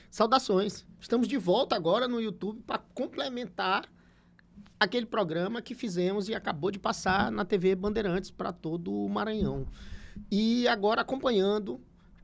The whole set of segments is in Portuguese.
Saudações. Estamos de volta agora no YouTube para complementar aquele programa que fizemos e acabou de passar na TV Bandeirantes para todo o Maranhão. E agora acompanhando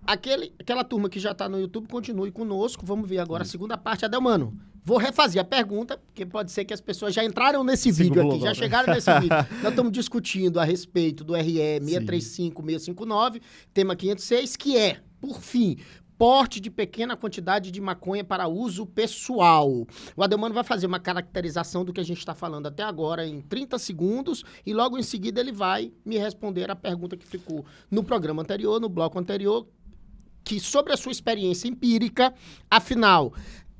aquela turma que já está no YouTube, continue conosco. Vamos ver agora a segunda parte. Adelmano, vou refazer a pergunta, porque pode ser que as pessoas já entraram nesse vídeo aqui, já chegaram nesse vídeo. Nós estamos discutindo a respeito do RE 635-659, tema 506, que é, por fim, porte de pequena quantidade de maconha para uso pessoal. O Adelmano vai fazer uma caracterização do que a gente está falando até agora em 30 segundos e logo em seguida ele vai me responder a pergunta que ficou no programa anterior, no bloco anterior, que sobre a sua experiência empírica, afinal,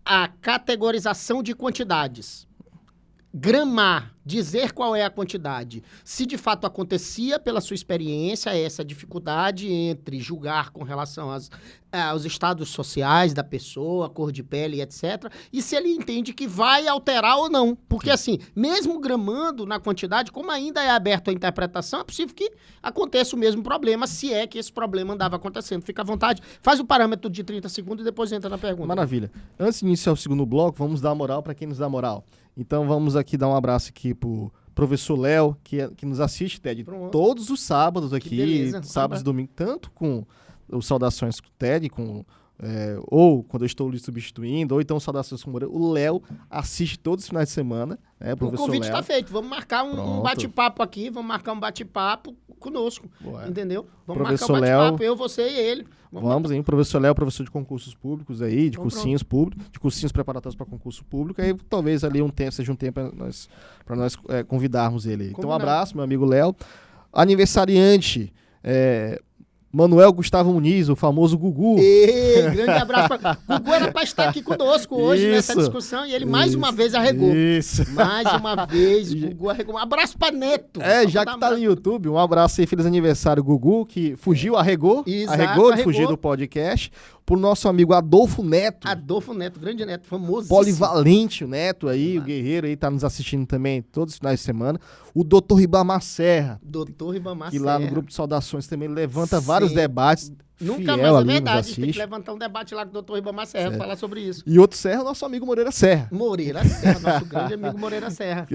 a categorização de quantidades, gramar, dizer qual é a quantidade, se de fato acontecia pela sua experiência, essa dificuldade entre julgar com relação aos estados sociais da pessoa, cor de pele, etc., e se ele entende que vai alterar ou não. Porque, assim, mesmo gramando na quantidade, como ainda é aberto à interpretação, é possível que aconteça o mesmo problema, se é que esse problema andava acontecendo. Fica à vontade, faz o parâmetro de 30 segundos e depois entra na pergunta. Maravilha. Antes de iniciar o segundo bloco, vamos dar moral para quem nos dá moral. Então vamos aqui dar um abraço aqui pro professor Léo, que nos assiste, Ted, todos os sábados aqui, sábados e domingos, tanto com os Saudações com o Ted, ou quando eu estou lhe substituindo, ou então Saudações com o Moreira. O Léo assiste todos os finais de semana, né, professor O convite Léo. está feito, vamos marcar um bate-papo aqui, vamos marcar um bate-papo conosco, entendeu? Vamos professor marcar um bate-papo, Léo, eu, você e ele. Vamos, hein? Professor Léo, professor de concursos públicos aí, de cursinhos públicos, de cursinhos preparatórios para concurso público, aí talvez ali seja um tempo para nós convidarmos ele. Então, um abraço, meu amigo Léo. Aniversariante, Manuel Gustavo Muniz, o famoso Gugu. Grande abraço. Gugu era para estar aqui conosco hoje nessa discussão e ele mais uma vez arregou. Mais uma vez, Gugu arregou. Um abraço para Neto. Já que tá no YouTube, um abraço aí, feliz aniversário, Gugu, que fugiu, arregou de fugir do podcast. Pro nosso amigo Adolfo Neto. Adolfo Neto, grande Neto, famoso. Polivalente o Neto aí, o guerreiro aí, tá nos assistindo também todos os finais de semana. O Dr. Ribamar Serra. Que lá no grupo de saudações também levanta vários debates. Nunca mais, é verdade, a gente tem que levantar um debate lá com o Dr. Ribamar Serra, falar sobre isso. E outro Serra, nosso amigo Moreira Serra. Nosso grande amigo Moreira Serra.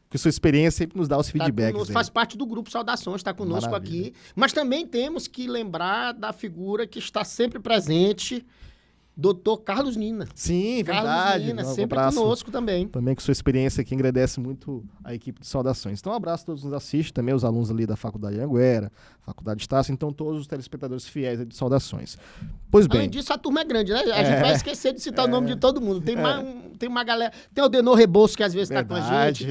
Que sua experiência sempre nos dá os feedbacks. Faz parte do grupo Saudações, está conosco aqui. Mas também temos que lembrar da figura que está sempre presente, Dr. Carlos Nina. Sim, verdade. Nina, sempre conosco também. Também com sua experiência que engrandece muito a equipe de Saudações. Então, um abraço a todos que nos assistem, também os alunos ali da Faculdade Anhanguera, Faculdade Estácio, então todos os telespectadores fiéis de Saudações. Pois bem. Além disso, a turma é grande, né? A gente vai esquecer de citar o nome de todo mundo. Tem uma galera. Tem o Denor Rebouço, que às vezes está com a gente.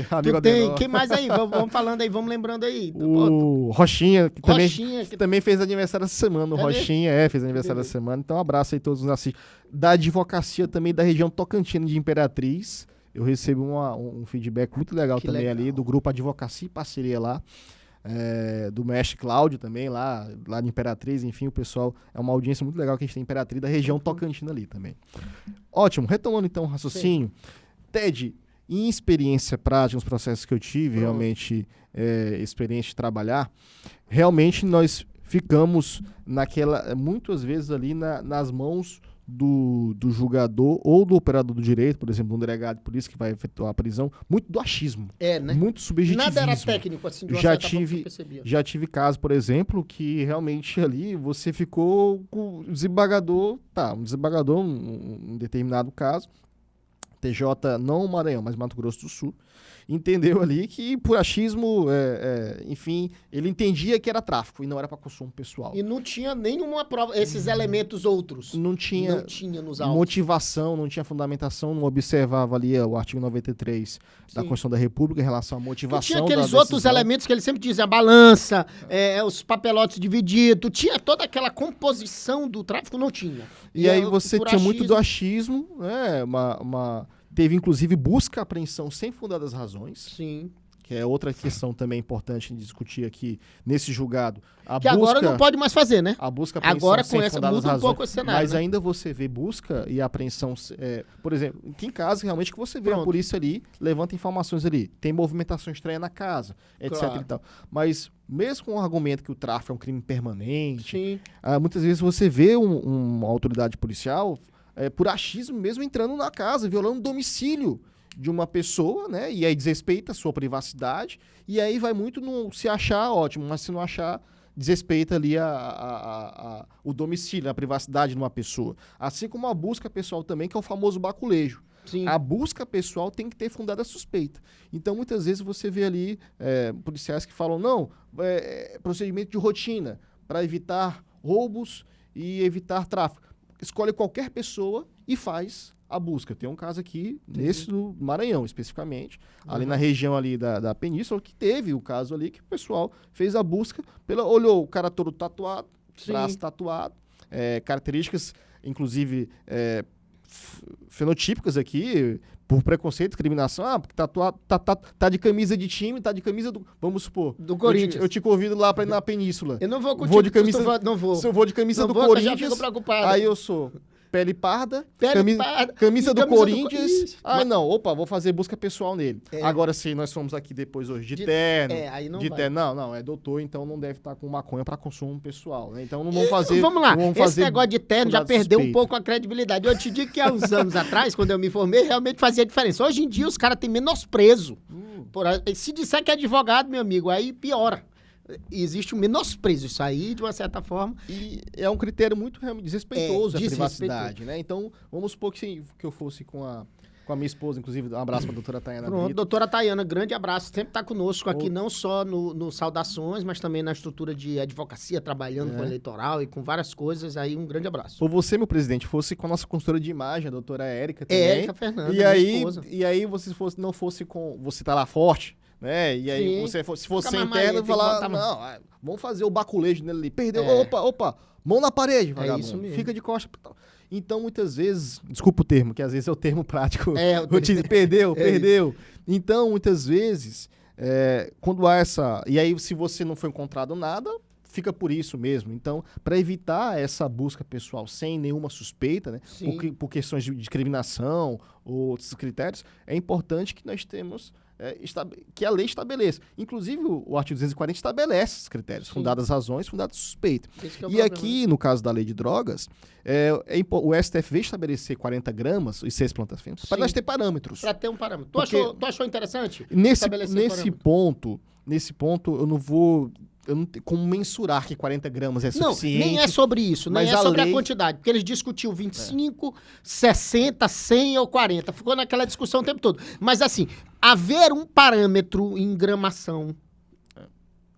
Quem mais aí? Vamos falando aí, vamos lembrando aí. O Rochinha, que também fez aniversário essa semana. O Rochinha fez aniversário essa semana. Então, um abraço aí a todos que nos assistem. Da advocacia também da região Tocantina de Imperatriz. Eu recebo um feedback muito legal ali do grupo Advocacia e Parceria lá. Do mestre Cláudio também, lá de Imperatriz, enfim, o pessoal, é uma audiência muito legal que a gente tem em Imperatriz, da região Tocantina ali também. Ótimo, retomando então o raciocínio. Ted, em experiência prática, nos processos que eu tive, realmente experiência de trabalhar, realmente nós ficamos muitas vezes ali nas mãos do julgador ou do operador do direito, por exemplo, um delegado de polícia que vai efetuar a prisão, muito do achismo, né? Muito subjetivismo. Nada era técnico, assim, de uma certa forma que você percebia. Já tive casos, por exemplo, que realmente ali você ficou com o desembargador, um determinado caso, TJ, não o Maranhão, mas Mato Grosso do Sul, entendeu ali que por achismo, enfim, ele entendia que era tráfico e não era para consumo pessoal. E não tinha nenhuma prova, esses elementos outros. Não tinha nos autos. Motivação, não tinha fundamentação, não observava ali o artigo 93 da Constituição da República em relação à motivação. Tinha aqueles outros elementos que ele sempre dizia, a balança, os papelotes divididos, tinha toda aquela composição do tráfico, não tinha. E aí você tinha muito do achismo, teve, inclusive, busca e apreensão sem fundadas razões. Sim. Que é outra questão também importante de discutir aqui nesse julgado. Agora não pode mais fazer, né? A busca e apreensão agora sem fundadas muda razões. Um pouco esse cenário, mas né? ainda você vê busca e apreensão. Por exemplo, tem casos realmente que você vê a polícia ali, levanta informações ali. Tem movimentação estranha na casa, etc. E tal. Mas mesmo com o argumento que o tráfico é um crime permanente, muitas vezes você vê uma autoridade policial por achismo mesmo, entrando na casa, violando o domicílio de uma pessoa, né? E aí desrespeita a sua privacidade, e aí vai muito no se achar, ótimo, mas se não achar, desrespeita ali o domicílio, a privacidade de uma pessoa. Assim como a busca pessoal também, que é o famoso baculejo. Sim. A busca pessoal tem que ter fundada suspeita. Então, muitas vezes você vê ali policiais que falam, não, procedimento de rotina, para evitar roubos e evitar tráfico. Escolhe qualquer pessoa e faz a busca. Tem um caso aqui, nesse do Maranhão, especificamente, ali na região ali da Península, que teve o caso ali que o pessoal fez a busca, olhou o cara todo tatuado, braço tatuado, características, inclusive, fenotípicas aqui, por preconceito, discriminação, porque tatuado, tá de camisa de time, tá de camisa do, vamos supor, do Corinthians. Eu te convido lá pra ir na Península. Eu não vou contigo, vou de camisa, não vou. Se eu vou de camisa do Corinthians, aí eu sou pele parda, camisa do Corinthians. Não, vou fazer busca pessoal nele. Agora, se nós fomos aqui depois hoje de terno, aí não de vai. terno, não, é doutor, então não deve estar com maconha para consumo pessoal, né? Então não vamos fazer. Vamos lá, vamos esse negócio de terno já perdeu um pouco a credibilidade. Eu te digo que há uns anos atrás, quando eu me formei, realmente fazia diferença. Hoje em dia os caras têm menosprezo. Se disser que é advogado, meu amigo, aí piora. Existe um menosprezo, isso aí, de uma certa forma. E é um critério muito desrespeitoso à privacidade, né? Então, vamos supor que eu fosse com a minha esposa, inclusive, um abraço para a doutora Tayana. Pronto, doutora Tayana, grande abraço. Sempre está conosco aqui, não só no Saudações, mas também na estrutura de advocacia, trabalhando com eleitoral e com várias coisas. Aí, um grande abraço. Ou você, meu presidente, fosse com a nossa consultora de imagem, a doutora Érica também. Érica Fernanda, e aí você não fosse com... Você tá lá forte, né? E aí, se fosse sem terno, falar, não, vamos fazer o baculejo nele ali. Perdeu, opa, mão na parede, vagabundo. Isso mesmo. Fica de costas. Então, muitas vezes, desculpa o termo, que às vezes é o termo prático. Perdeu. Então, muitas vezes, quando há essa... E aí, se você não foi encontrado nada, fica por isso mesmo. Então, para evitar essa busca pessoal sem nenhuma suspeita, né? Por questões de discriminação ou outros critérios, é importante que nós temos... que a lei estabeleça. Inclusive, o artigo 240 estabelece esses critérios, fundadas razões, fundadas suspeitas. E aqui, no caso da lei de drogas, o STF veio estabelecer 40 gramas e 6 plantas finas para nós ter parâmetros. Para ter um parâmetro. Tu achou interessante? Nesse ponto, eu não tenho como mensurar que 40 gramas é suficiente. Não, nem é sobre isso, nem é sobre a quantidade, porque eles discutiam 25, 60, 100 ou 40, ficou naquela discussão o tempo todo. Mas assim, haver um parâmetro em gramação,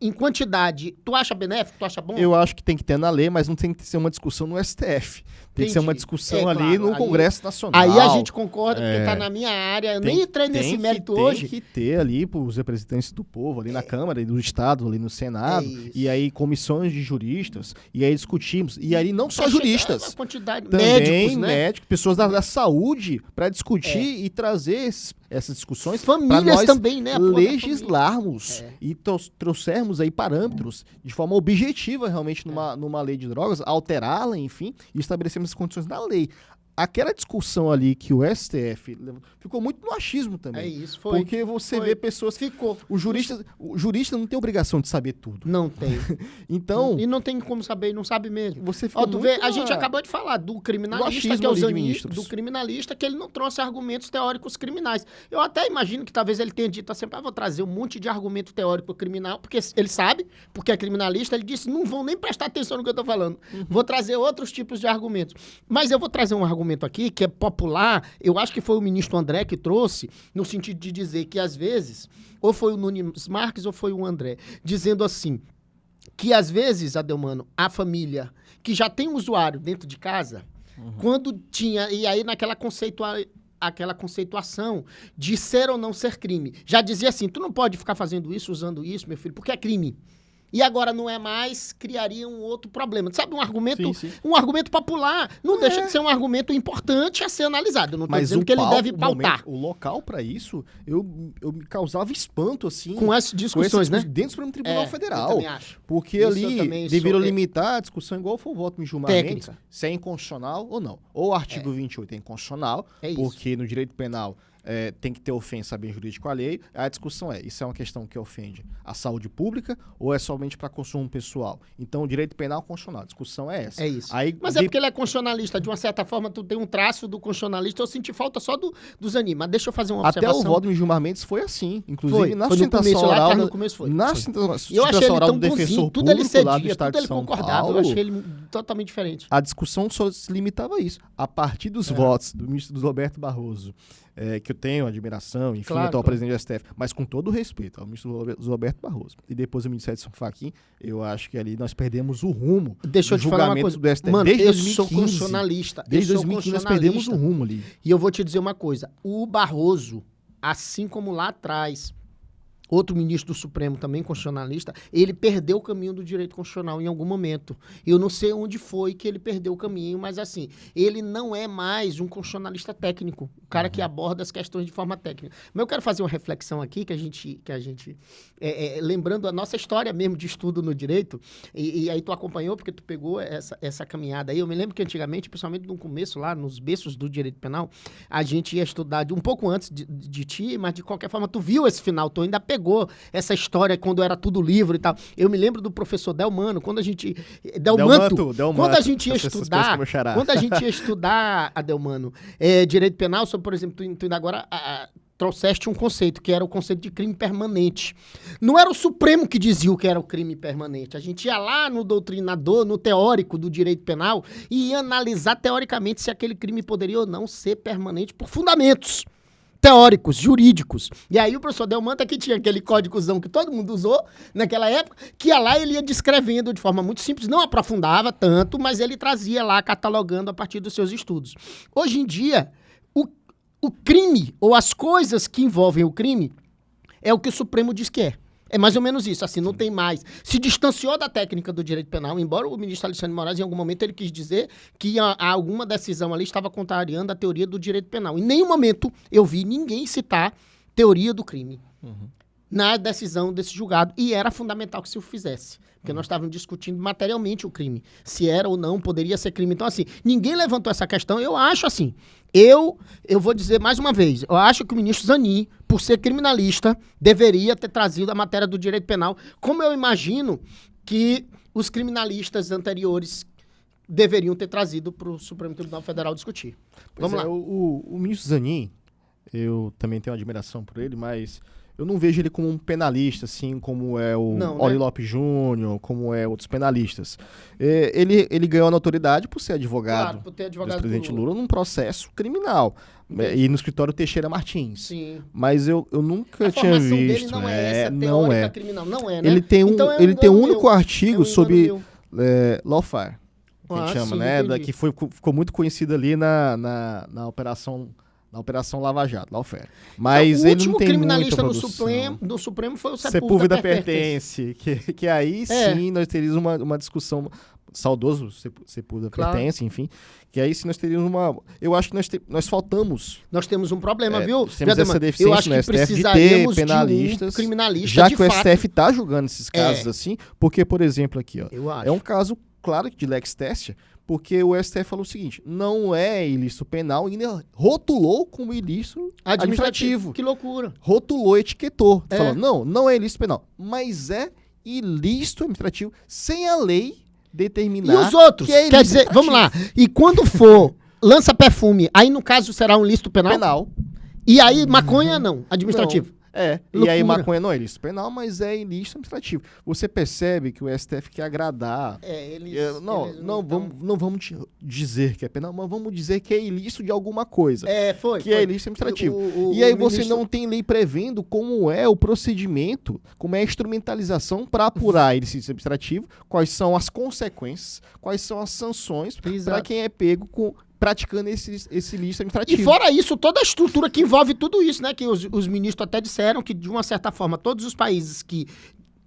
em quantidade, tu acha benéfico, tu acha bom? Eu acho que tem que ter na lei, mas não tem que ser uma discussão no STF. Tem que ser uma discussão ali no Congresso Nacional. Aí a gente concorda, porque tá na minha área. Eu nem entrei nesse mérito hoje. Tem que ter ali os representantes do povo, ali na Câmara, e do Estado, ali no Senado. E aí comissões de juristas. E aí discutimos. E aí não só juristas. A quantidade, também médicos, pessoas da saúde, para discutir e trazer essas discussões. Famílias nós também, né? Legislarmos e trouxermos aí parâmetros de forma objetiva realmente numa lei de drogas, alterá-la, enfim, e estabelecemos as condições da lei. Aquela discussão ali que o STF ficou muito no achismo também. É isso, foi. Porque você vê pessoas... O jurista não tem obrigação de saber tudo. Não tem. Então... E não tem como saber, não sabe mesmo. Você fica a gente acabou de falar do criminalista, que é o Zanin, do criminalista, que ele não trouxe argumentos teóricos criminais. Eu até imagino que talvez ele tenha dito assim, vou trazer um monte de argumento teórico criminal, porque ele sabe, porque é criminalista, ele disse, não vão nem prestar atenção no que eu tô falando. Vou trazer outros tipos de argumentos. Mas eu vou trazer um argumento aqui, que é popular, eu acho que foi o ministro André que trouxe, no sentido de dizer que, às vezes, ou foi o Nunes Marques ou foi o André, dizendo assim, que, às vezes, Adelmano, a família que já tem um usuário dentro de casa, quando tinha, e aí naquela conceituação de ser ou não ser crime, já dizia assim, tu não pode ficar fazendo isso, usando isso, meu filho, porque é crime. E agora não é mais, criaria um outro problema. Sabe, um argumento popular. Não deixa de ser um argumento importante a ser analisado. Eu não estou dizendo que ele deve pautar. O local para isso, eu me causava espanto, assim. Com essas discussões, né? Dentro do Supremo Tribunal Federal. Eu também acho. Porque isso ali deveram limitar a discussão igual foi o voto de Gilmar Mendes, se é inconstitucional ou não. Ou o artigo 28 é inconstitucional, porque no direito penal tem que ter ofensa a bem jurídico alheio. A discussão isso é uma questão que ofende a saúde pública ou é somente para consumo pessoal? Então, o direito penal constitucional, a discussão é essa. É isso. Mas é porque ele é constitucionalista, de uma certa forma tu tem um traço do constitucionalista, eu senti falta só do Zanin, mas deixa eu fazer uma observação. Até o Valdemir Gilmar Mendes foi assim, inclusive na sustentação oral. No começo foi. Na sustentação oral do defensor tudo ele público lá do cedia, Estado tudo ele de São concordava, Paulo, eu achei ele totalmente diferente. A discussão só se limitava a isso. A partir dos votos do ministro Roberto Barroso, que eu tenho admiração, enfim, atual presidente do STF, mas com todo o respeito ao ministro Roberto Barroso. E depois o ministro Edson Fachin, eu acho que ali nós perdemos o rumo. Deixa eu te falar uma coisa. Do STF. Mano, desde eu 2015, sou constitucionalista. Desde 2015 nós perdemos o rumo ali. E eu vou te dizer uma coisa. O Barroso, assim como lá atrás, outro ministro do Supremo, também constitucionalista, ele perdeu o caminho do direito constitucional em algum momento. Eu não sei onde foi que ele perdeu o caminho, mas assim, ele não é mais um constitucionalista técnico, o cara que aborda as questões de forma técnica. Mas eu quero fazer uma reflexão aqui, que a gente lembrando a nossa história mesmo de estudo no direito, e aí tu acompanhou, porque tu pegou essa caminhada aí. Eu me lembro que antigamente, principalmente no começo, lá nos berços do direito penal, a gente ia estudar um pouco antes de ti, mas de qualquer forma, tu viu esse final, tu ainda pegou essa história quando era tudo livro e tal. Eu me lembro do professor Delmano, quando a gente... Delmanto. Quando a gente ia estudar... Quando a gente ia estudar, Adelmano, direito penal, sobre, por exemplo, tu ainda agora... trouxeste um conceito, que era o conceito de crime permanente. Não era o Supremo que dizia o que era o crime permanente. A gente ia lá no doutrinador, no teórico do direito penal, e ia analisar teoricamente se aquele crime poderia ou não ser permanente por fundamentos teóricos, jurídicos. E aí o professor Delmanta, que tinha aquele códigozão que todo mundo usou naquela época, que ia lá e ele ia descrevendo de forma muito simples, não aprofundava tanto, mas ele trazia lá, catalogando a partir dos seus estudos. Hoje em dia, o crime, ou as coisas que envolvem o crime, é o que o Supremo diz que é. É mais ou menos isso, assim, não tem mais. Se distanciou da técnica do direito penal, embora o ministro Alexandre de Moraes, em algum momento, ele quis dizer que alguma decisão ali estava contrariando a teoria do direito penal. Em nenhum momento eu vi ninguém citar teoria do crime na decisão desse julgado, e era fundamental que se o fizesse. Porque nós estávamos discutindo materialmente o crime. Se era ou não, poderia ser crime. Então, assim, ninguém levantou essa questão. Eu acho assim, eu vou dizer mais uma vez, eu acho que o ministro Zanin, por ser criminalista, deveria ter trazido a matéria do direito penal, como eu imagino que os criminalistas anteriores deveriam ter trazido para o Supremo Tribunal Federal discutir. Vamos lá. O ministro Zanin, eu também tenho admiração por ele, mas... eu não vejo ele como um penalista, assim, como é o Oli Lopes Júnior, como é outros penalistas. Ele ganhou a notoriedade por ser advogado, por ter advogado do presidente Lula num processo criminal. E no escritório Teixeira Martins. Sim. Mas eu nunca tinha visto. Dele não é essa teórica criminal, não é, né? Ele tem um único artigo sobre lawfare, que a gente chama, né? Que ficou muito conhecido ali na Operação... na Operação Lava Jato, lawfare. Mas ele não tem muita produção. O último criminalista no Supremo foi o Sepúlveda Pertence. Que aí sim nós teríamos uma discussão, saudoso Sepúlveda Pertence, enfim. Que aí sim nós teríamos uma... eu acho que nós faltamos... nós temos um problema, viu? Temos essa deficiência no STF de ter penalistas, criminalista já que o STF está julgando esses casos assim, porque, por exemplo, aqui, ó, é um caso, claro, de lex testia, porque o STF falou o seguinte, não é ilícito penal, e ainda rotulou como ilícito administrativo. Que loucura. Rotulou, etiquetou. Falou, não é ilícito penal, mas é ilícito administrativo, sem a lei determinar. E os outros? Quer dizer, vamos lá, e quando for lança-perfume, aí no caso será um ilícito penal? Penal. E aí maconha não, administrativo. Não. E aí maconha não é ilícito penal, mas é ilícito administrativo. Você percebe que o STF quer agradar. Não vamos dizer que é penal, mas vamos dizer que é ilícito de alguma coisa. É ilícito administrativo. E aí você não tem lei prevendo como é o procedimento, como é a instrumentalização para apurar ilícito administrativo, quais são as consequências, quais são as sanções para quem é pego praticando esse ilícito administrativo. E fora isso, toda a estrutura que envolve tudo isso, né? Que os ministros até disseram que, de uma certa forma, todos os países que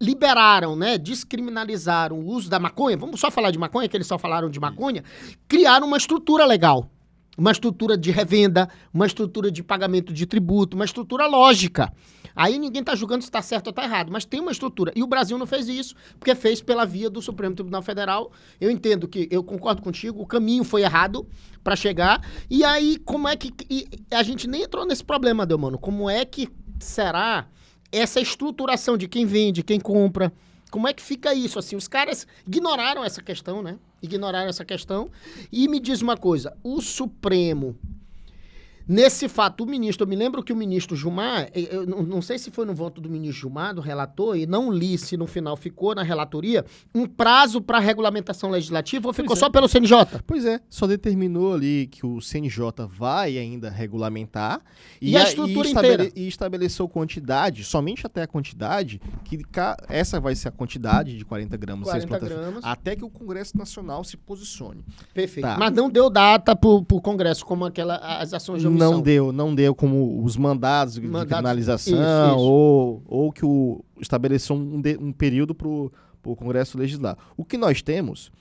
liberaram, né, descriminalizaram o uso da maconha, vamos só falar de maconha, que eles só falaram de maconha, criaram uma estrutura legal. uma estrutura de revenda, uma estrutura de pagamento de tributo, uma estrutura lógica. Aí ninguém está julgando se está certo ou está errado, mas tem uma estrutura. E o Brasil não fez isso, porque fez pela via do Supremo Tribunal Federal. Eu entendo que, eu concordo contigo, o caminho foi errado para chegar. E aí, como é que... a gente nem entrou nesse problema, Delmano. Como é que será essa estruturação de quem vende, quem compra? Como é que fica isso? Assim, os caras ignoraram essa questão, né? Ignoraram essa questão. E me diz uma coisa, o Supremo... Nesse fato, o ministro, eu me lembro que o ministro Gilmar, eu não sei se foi no voto do ministro Gilmar, do relator, e não li se no final ficou na relatoria, um prazo para regulamentação legislativa ou ficou só pelo CNJ? Pois é, só determinou ali que o CNJ vai ainda regulamentar e a estrutura inteira. E estabeleceu quantidade, somente até a quantidade, que essa vai ser a quantidade de 40 gramas, 40 gramas. Até que o Congresso Nacional se posicione. Perfeito. Tá. Mas não deu data pro Congresso, como as ações de omissão. Não deu como os mandados de criminalização isso. Ou que estabeleceu um período para o Congresso legislar. O que nós temos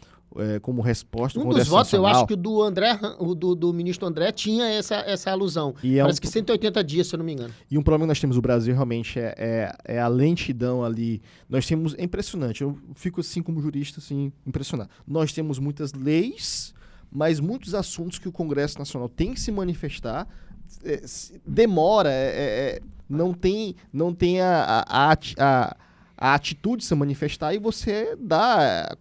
como resposta do Congresso Nacional... dos votos, eu acho que do ministro André tinha essa alusão. Parece que 180 dias, se eu não me engano. E um problema que nós temos no Brasil realmente é a lentidão ali. Nós temos... É impressionante. Eu fico assim como jurista assim, impressionado. Nós temos muitas leis... mas muitos assuntos que o Congresso Nacional tem que se manifestar demora, não tem a atitude de se manifestar e você dá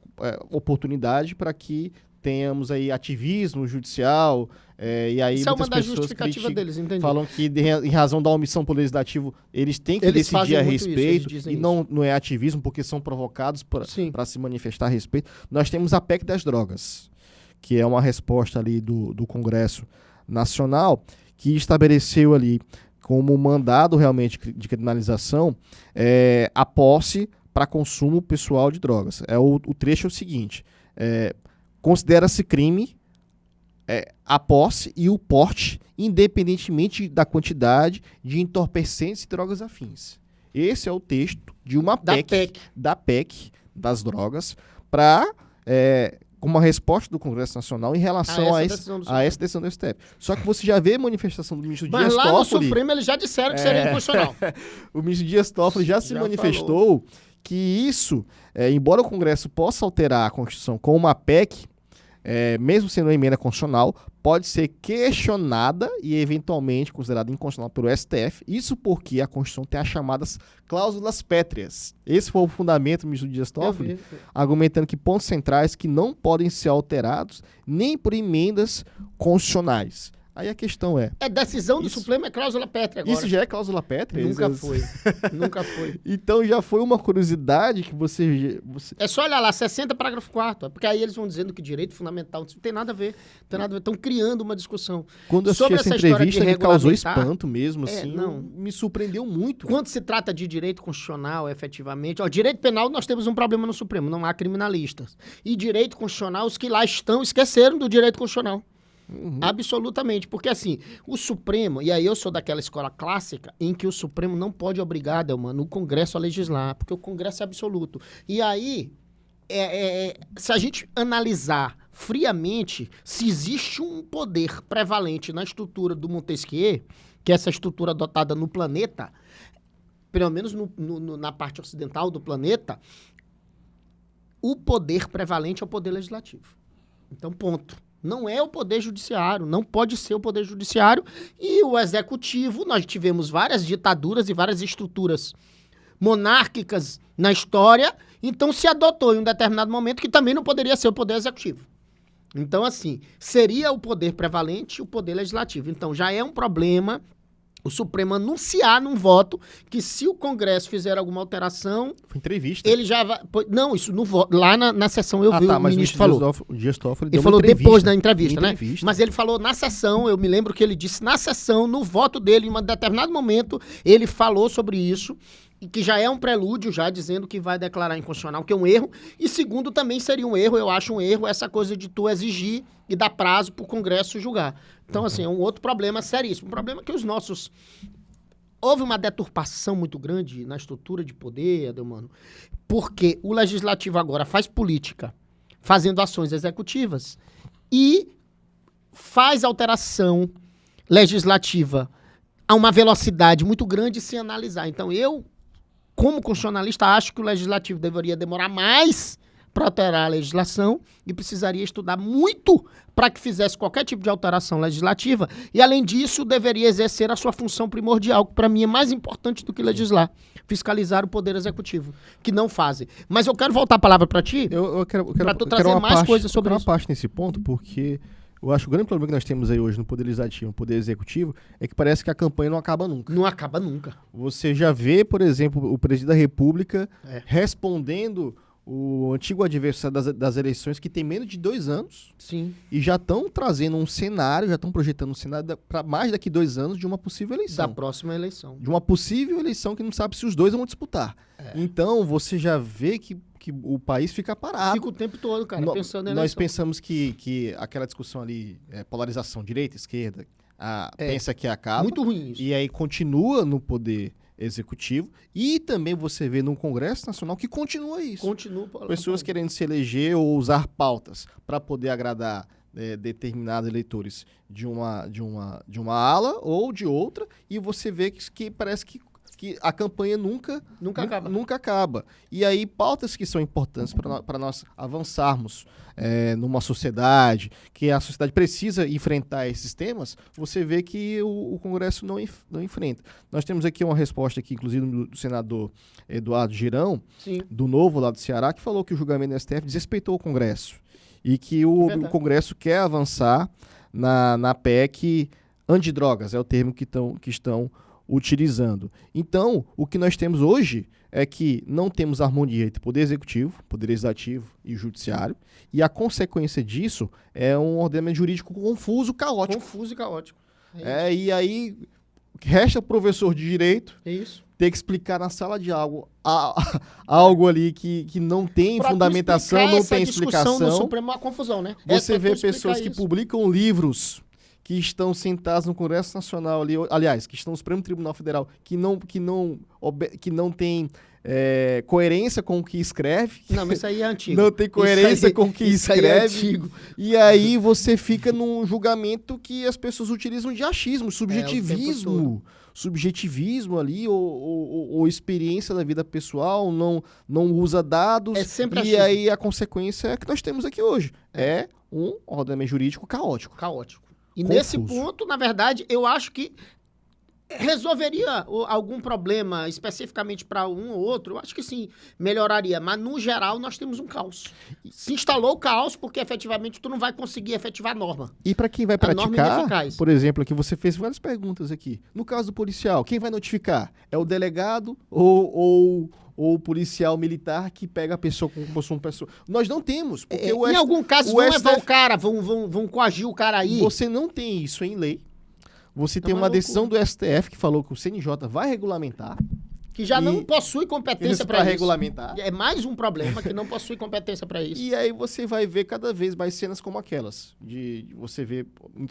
oportunidade para que tenhamos aí ativismo judicial, e aí isso muitas é uma das pessoas justificativas deles, entendi. falam que em razão da omissão pelo legislativo eles têm que decidir a respeito e não é ativismo porque são provocados para se manifestar a respeito. Nós temos a PEC das drogas, que é uma resposta ali do Congresso Nacional, que estabeleceu ali como mandado realmente de criminalização a posse para consumo pessoal de drogas. O trecho é o seguinte, considera-se crime a posse e o porte, independentemente da quantidade de entorpecentes e drogas afins. Esse é o texto de uma da PEC das drogas para... como uma resposta do Congresso Nacional em relação a essa decisão do STF. Só que você já vê a manifestação do ministro Dias Toffoli... Mas lá no Supremo eles já disseram que seria inconstitucional. O ministro Dias Toffoli já se manifestou que isso, embora o Congresso possa alterar a Constituição com uma PEC, mesmo sendo uma emenda constitucional, pode ser questionada e eventualmente considerada inconstitucional pelo STF. Isso porque a Constituição tem as chamadas cláusulas pétreas. Esse foi o fundamento do ministro Dias Toffoli, argumentando que pontos centrais que não podem ser alterados nem por emendas constitucionais. Aí a questão é... decisão do Supremo é cláusula pétrea agora. Isso já é cláusula pétrea? Nunca foi. Nunca foi. Então já foi uma curiosidade que você... É só olhar lá, 60 parágrafo 4º. Porque aí eles vão dizendo que direito fundamental não tem nada a ver. Estão criando uma discussão. Quando eu assisti essa entrevista, me causou espanto mesmo. Assim, me surpreendeu muito. Quando se trata de direito constitucional, efetivamente... direito penal, nós temos um problema no Supremo. Não há criminalistas. E direito constitucional, os que lá estão esqueceram do direito constitucional. Uhum. Absolutamente, porque assim, o Supremo, e aí eu sou daquela escola clássica em que o Supremo não pode obrigar, Delmano, o Congresso a legislar, porque o Congresso é absoluto. E aí, se a gente analisar friamente, se existe um poder prevalente na estrutura do Montesquieu, que é essa estrutura adotada no planeta, pelo menos na parte ocidental do planeta, o poder prevalente é o poder legislativo. Então, ponto. Não é o poder judiciário, não pode ser o poder judiciário. E o executivo, nós tivemos várias ditaduras e várias estruturas monárquicas na história, então se adotou em um determinado momento que também não poderia ser o poder executivo. Então, assim, seria o poder prevalente o poder legislativo. Então, já é um problema o Supremo anunciar num voto que se o Congresso fizer alguma alteração... Foi entrevista. Ele já vai... Não, isso no voto. Lá na sessão eu vi o ministro falou. O Dias Toffoli ele falou depois da entrevista, né? Mas ele falou na sessão, eu me lembro que ele disse na sessão, no voto dele, em um determinado momento, ele falou sobre isso, e que já é um prelúdio, já dizendo que vai declarar inconstitucional, que é um erro. E segundo, também seria um erro, eu acho um erro, essa coisa de tu exigir e dar prazo para o Congresso julgar. Então, assim, é um outro problema seríssimo. Um problema que os nossos... Houve uma deturpação muito grande na estrutura de poder, Adelmano, porque o Legislativo agora faz política, fazendo ações executivas, e faz alteração legislativa a uma velocidade muito grande sem analisar. Então, eu, como constitucionalista, acho que o legislativo deveria demorar mais para alterar a legislação e precisaria estudar muito para que fizesse qualquer tipo de alteração legislativa e, além disso, deveria exercer a sua função primordial, que para mim é mais importante do que legislar, fiscalizar o Poder Executivo, que não fazem. Mas eu quero voltar a palavra para ti, para tu trazer mais coisas sobre isso. Eu quero uma parte nesse ponto, porque eu acho que o grande problema que nós temos aí hoje no Poder Legislativo e no Poder Executivo é que parece que a campanha não acaba nunca. Não acaba nunca. Você já vê, por exemplo, o presidente da República respondendo o antigo adversário das eleições, que tem menos de 2 anos. Sim. E já estão trazendo um cenário, já estão projetando um cenário para mais daqui 2 anos de uma possível eleição. Da próxima eleição. De uma possível eleição que não sabe se os dois vão disputar. Então, você já vê que o país fica parado. Fica o tempo todo, cara, pensando em eleição. Nós pensamos que aquela discussão ali, polarização direita, esquerda, pensa que acaba. Muito ruim isso. E aí continua no Poder Executivo, e também você vê no Congresso Nacional que continua isso. Pessoas querendo se eleger ou usar pautas para poder agradar determinados eleitores de uma ala ou de outra, e você vê que parece que a campanha nunca acaba. E aí, pautas que são importantes para nós avançarmos numa sociedade, que a sociedade precisa enfrentar esses temas, você vê que o Congresso não enfrenta. Nós temos aqui uma resposta, aqui, inclusive, do senador Eduardo Girão, Sim. do Novo, lá do Ceará, que falou que o julgamento do STF desrespeitou o Congresso e que o Congresso quer avançar na PEC antidrogas, é o termo que estão utilizando. Então, o que nós temos hoje é que não temos harmonia entre Poder Executivo, Poder Legislativo e Judiciário, e a consequência disso é um ordenamento jurídico confuso, caótico. E aí, resta o professor de Direito ter que explicar na sala de algo ali que não tem fundamentação, não tem explicação. No Supremo é uma confusão, né? Você vê pessoas que publicam livros que estão sentados no Congresso Nacional ali, aliás, que estão no Supremo Tribunal Federal, que não tem coerência com o que escreve. Não, mas isso aí é antigo. Não tem coerência com o que escreve. Isso aí é antigo. E aí você fica num julgamento que as pessoas utilizam de achismo, subjetivismo ali, ou experiência da vida pessoal, não usa dados. É sempre achismo. E aí a consequência é que nós temos aqui hoje. É um ordenamento jurídico caótico. E nesse ponto, na verdade, eu acho que resolveria algum problema especificamente para um ou outro. Eu acho que sim, melhoraria. Mas, no geral, nós temos um caos. Se instalou o caos porque, efetivamente, tu não vai conseguir efetivar a norma. E para quem vai praticar, por exemplo, aqui você fez várias perguntas aqui. No caso do policial, quem vai notificar? É o delegado ou o policial militar que pega a pessoa como se fosse uma pessoa? Nós não temos. Porque em algum caso vão levar o cara, vão coagir o cara aí. Você não tem isso em lei. Você tem uma decisão do STF que falou que o CNJ vai regulamentar. Que já não possui competência para regulamentar. É mais um problema que não possui competência para isso. E aí você vai ver cada vez mais cenas como aquelas. De você vê,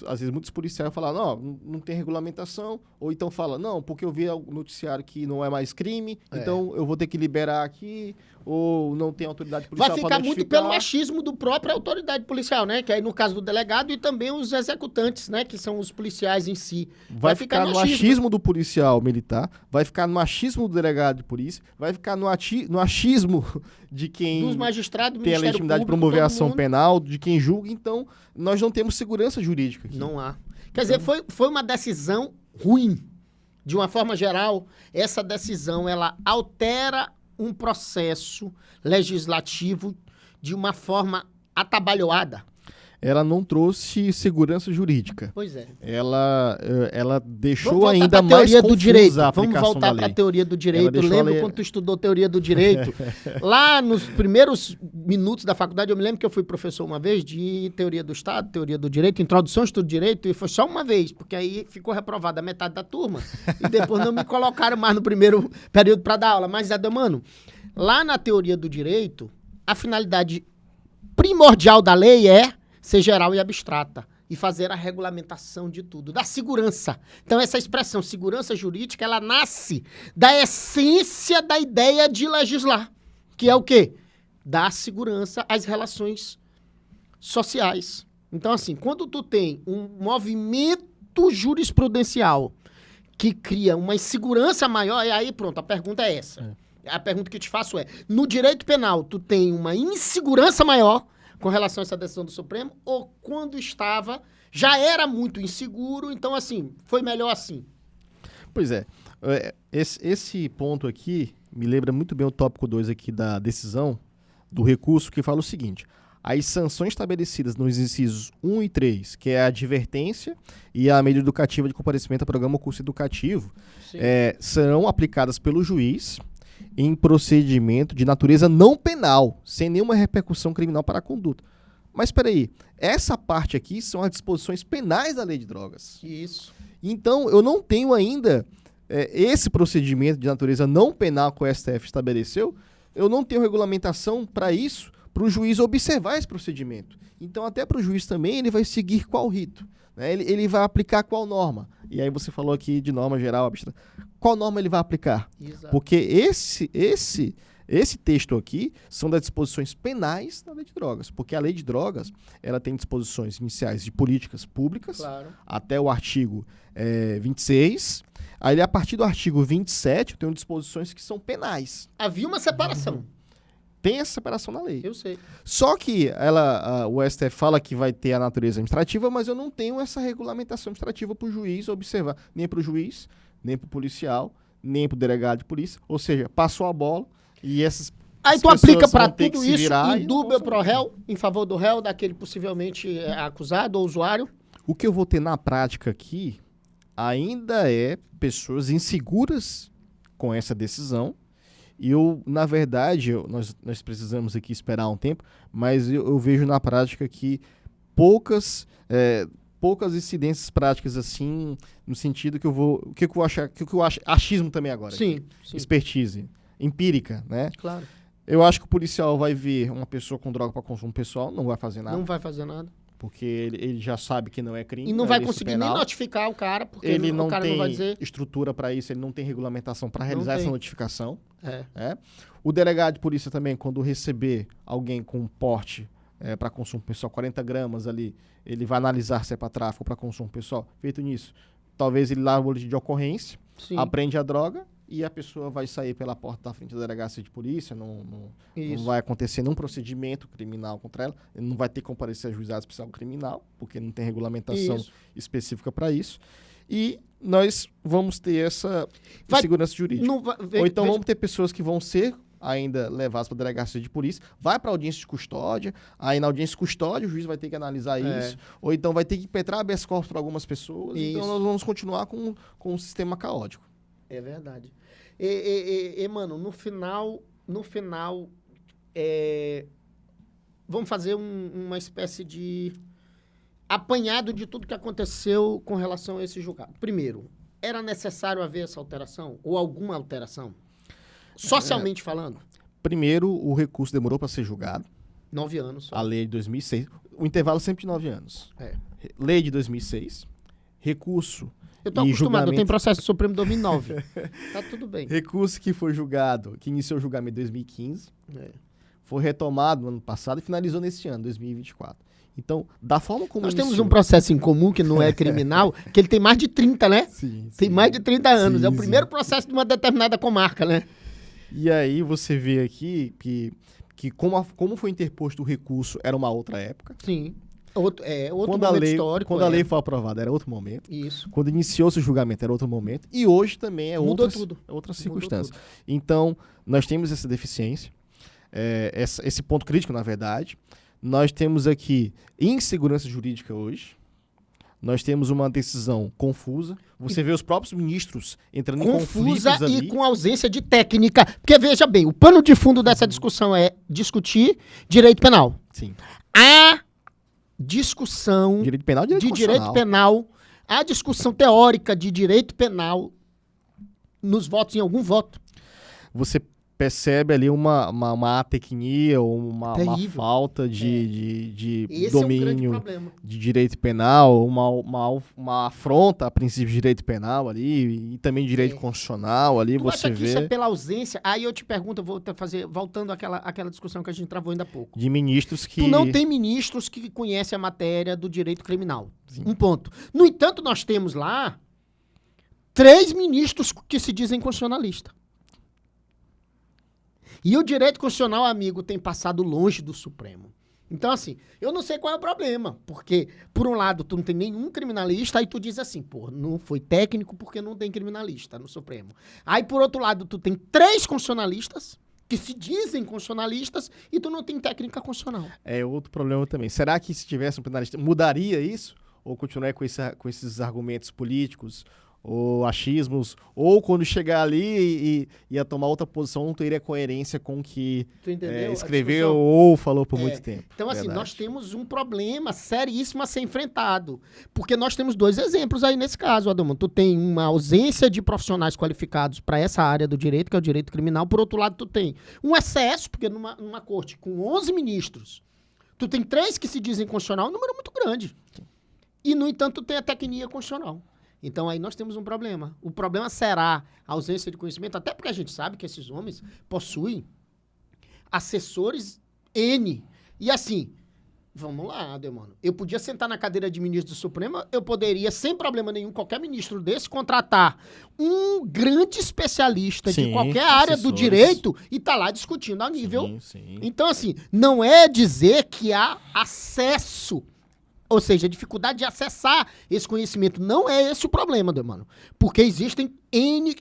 às vezes, muitos policiais falar, não tem regulamentação. Ou então fala, não, porque eu vi no noticiário que não é mais crime, então eu vou ter que liberar aqui. Ou não tem autoridade policial. Vai ficar muito pelo achismo do próprio autoridade policial, né? Que aí no caso do delegado e também os executantes, né? Que são os policiais em si. Vai ficar no achismo do policial militar, vai ficar no achismo do delegado de polícia, vai ficar no achismo de quem dos magistrados, tem a legitimidade de promover a ação penal, de quem julga. Então, nós não temos segurança jurídica aqui. Não há. Quer dizer, foi uma decisão ruim. De uma forma geral, essa decisão, ela altera um processo legislativo de uma forma atabalhoada. Ela não trouxe segurança jurídica. Pois é. Ela deixou ainda mais confusa a aplicação da lei. Vamos voltar para a teoria do direito. Lembro quando tu estudou teoria do direito? Lá nos primeiros minutos da faculdade, eu me lembro que eu fui professor uma vez de teoria do Estado, teoria do direito, introdução ao estudo do direito, e foi só uma vez, porque aí ficou reprovada a metade da turma, e depois não me colocaram mais no primeiro período para dar aula. Mas, mano, lá na teoria do direito, a finalidade primordial da lei é ser geral e abstrata e fazer a regulamentação de tudo, da segurança. Então, essa expressão segurança jurídica, ela nasce da essência da ideia de legislar, que é o quê? Dar segurança às relações sociais. Então, assim, quando tu tem um movimento jurisprudencial que cria uma insegurança maior, e aí pronto, a pergunta é essa. A pergunta que eu te faço é, no direito penal, tu tem uma insegurança maior com relação a essa decisão do Supremo, ou quando estava, já era muito inseguro, então, assim, foi melhor assim? Pois é. Esse ponto aqui me lembra muito bem o tópico 2 aqui da decisão do recurso, que fala o seguinte: as sanções estabelecidas nos incisos 1 e 3, que é a advertência e a medida educativa de comparecimento ao programa ou curso educativo, serão aplicadas pelo juiz em procedimento de natureza não penal, sem nenhuma repercussão criminal para a conduta. Mas espera aí, essa parte aqui são as disposições penais da lei de drogas. Isso. Então, eu não tenho ainda esse procedimento de natureza não penal que o STF estabeleceu, eu não tenho regulamentação para isso, para o juiz observar esse procedimento. Então, até para o juiz também, ele vai seguir qual rito, né? Ele vai aplicar qual norma. E aí você falou aqui de norma geral abstrata. Qual norma ele vai aplicar? Exato. Porque esse texto aqui são das disposições penais da lei de drogas. Porque a lei de drogas, ela tem disposições iniciais de políticas públicas, Claro. até o artigo 26. Aí, a partir do artigo 27, eu tenho disposições que são penais. Havia uma separação. Tem essa separação na lei. Eu sei. Só que o STF fala que vai ter a natureza administrativa, mas eu não tenho essa regulamentação administrativa para o juiz observar. Nem para o juiz, nem para o policial, nem para o delegado de polícia. Ou seja, passou a bola e essas Aí tu aplica para vão ter tudo que se isso virar em e dúvida pro réu, em favor do réu, daquele possivelmente acusado ou usuário. O que eu vou ter na prática aqui ainda é pessoas inseguras com essa decisão. E eu, na verdade, nós precisamos aqui esperar um tempo, mas eu vejo na prática que poucas incidências práticas assim, no sentido que eu vou... O que eu achar? Que eu acho? Achismo também agora. Sim, sim. Expertise. Empírica, né? Claro. Eu acho que o policial vai ver uma pessoa com droga para consumo pessoal, não vai fazer nada. Não vai fazer nada. Porque ele já sabe que não é crime. E não vai conseguir nem notificar o cara, porque ele não o cara tem não vai dizer. estrutura para isso, ele não tem regulamentação para realizar essa notificação. É. O delegado de polícia também, quando receber alguém com porte para consumo pessoal, 40 gramas ali, ele vai analisar se é para tráfico ou para consumo pessoal. Feito nisso, talvez ele lá o boletim de ocorrência, Sim. apreende a droga e a pessoa vai sair pela porta da frente da delegacia de polícia, não vai acontecer nenhum procedimento criminal contra ela, ele não vai ter que comparecer a juizado especial criminal, porque não tem regulamentação específica para isso. E nós vamos ter essa segurança jurídica. Ou então vamos ter pessoas que vão ser ainda levadas para a delegacia de polícia, vai para a audiência de custódia, aí na audiência de custódia o juiz vai ter que analisar isso, ou então vai ter que impetrar habeas corpus para algumas pessoas, então nós vamos continuar com um sistema caótico. É verdade. Mano, no final, vamos fazer uma espécie de apanhado de tudo que aconteceu com relação a esse julgado. Primeiro, era necessário haver essa alteração? Ou alguma alteração? Socialmente falando? Primeiro, o recurso demorou para ser julgado. 9 anos só. A lei de 2006. O intervalo sempre de 9 anos. Lei de 2006. Recurso. Eu tô acostumado, eu tenho processo Supremo 2009. Tá tudo bem. Recurso que foi julgado, que iniciou o julgamento em 2015. Foi retomado no ano passado e finalizou nesse ano, 2024. Então, da forma como nós temos um processo em comum que não é criminal, que ele tem mais de 30, né? Sim. Tem mais de 30 anos. É o primeiro processo de uma determinada comarca, né? E aí você vê aqui que como foi interposto o recurso era uma outra época. Sim. Outro momento histórico. Quando a lei foi aprovada era outro momento. Isso. Quando iniciou-se o julgamento era outro momento. E hoje também é outra circunstância. Então, nós temos essa deficiência, esse ponto crítico, na verdade. Nós temos aqui insegurança jurídica hoje. Nós temos uma decisão confusa. Você vê os próprios ministros entrando em conflitos ali. Confusa e com ausência de técnica. Porque, veja bem, o pano de fundo dessa discussão é discutir direito penal. Sim. A discussão direito penal, de direito penal, a discussão teórica de direito penal nos votos, em algum voto. Você percebe ali uma atecnia ou uma falta de domínio de direito penal, uma afronta a princípios de direito penal ali e também de direito constitucional ali, você acha que vê... isso é pela ausência? Aí eu te pergunto, voltando àquela discussão que a gente travou ainda há pouco. De ministros que... Tu não tem ministros que conhecem a matéria do direito criminal. Sim. Um ponto. No entanto, nós temos lá 3 ministros que se dizem constitucionalistas. E o direito constitucional, amigo, tem passado longe do Supremo. Então, assim, eu não sei qual é o problema. Porque, por um lado, tu não tem nenhum criminalista, aí tu diz assim, pô, não foi técnico porque não tem criminalista no Supremo. Aí, por outro lado, tu tem 3 constitucionalistas que se dizem constitucionalistas e tu não tem técnica constitucional. É outro problema também. Será que se tivesse um penalista, mudaria isso? Ou continuaria com esses argumentos políticos ou achismos, ou quando chegar ali e ia tomar outra posição, não teria coerência com o que escreveu ou falou por muito tempo. Então, assim, nós temos um problema seríssimo a ser enfrentado, porque nós temos 2 exemplos aí nesse caso, Adamo. Tu tem uma ausência de profissionais qualificados para essa área do direito, que é o direito criminal. Por outro lado, tu tem um excesso, porque numa corte com 11 ministros, tu tem 3 que se dizem constitucional, um número muito grande. E, no entanto, tu tem a tecnia constitucional. Então, aí nós temos um problema. O problema será a ausência de conhecimento, até porque a gente sabe que esses homens possuem assessores N. E assim, vamos lá, Ademano. Eu podia sentar na cadeira de ministro do Supremo, eu poderia, sem problema nenhum, qualquer ministro desse, contratar um grande especialista de qualquer área do direito e tá lá discutindo a nível. Sim. Então, assim, não é dizer que há acesso. Ou seja, a dificuldade de acessar esse conhecimento. Não é esse o problema, mano. Porque existem N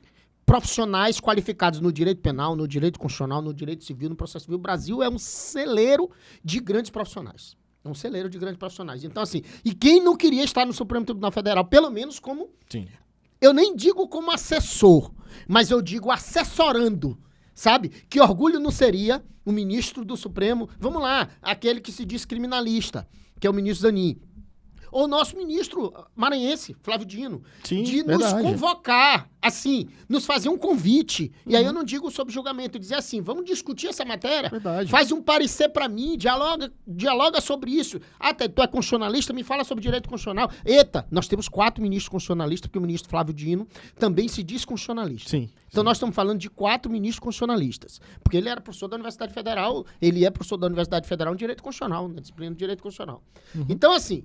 profissionais qualificados no direito penal, no direito constitucional, no direito civil, no processo civil. O Brasil é um celeiro de grandes profissionais. É um celeiro de grandes profissionais. Então, assim, e quem não queria estar no Supremo Tribunal Federal, pelo menos como... Sim. Eu nem digo como assessor, mas eu digo assessorando. Sabe? Que orgulho não seria o ministro do Supremo, vamos lá, aquele que se diz criminalista, que é o ministro Zanin. Ou o nosso ministro maranhense, Flávio Dino. Sim, de nos convocar, assim, nos fazer um convite. E aí eu não digo sobre julgamento, dizer assim, vamos discutir essa matéria, faz um parecer pra mim, dialoga sobre isso. Até tu é constitucionalista, me fala sobre direito constitucional. Eita, nós temos 4 ministros constitucionalistas, porque o ministro Flávio Dino também se diz constitucionalista. Sim. Então nós estamos falando de 4 ministros constitucionalistas. Porque ele era professor da Universidade Federal, ele é professor da Universidade Federal em direito constitucional, na disciplina de direito constitucional. Então, assim,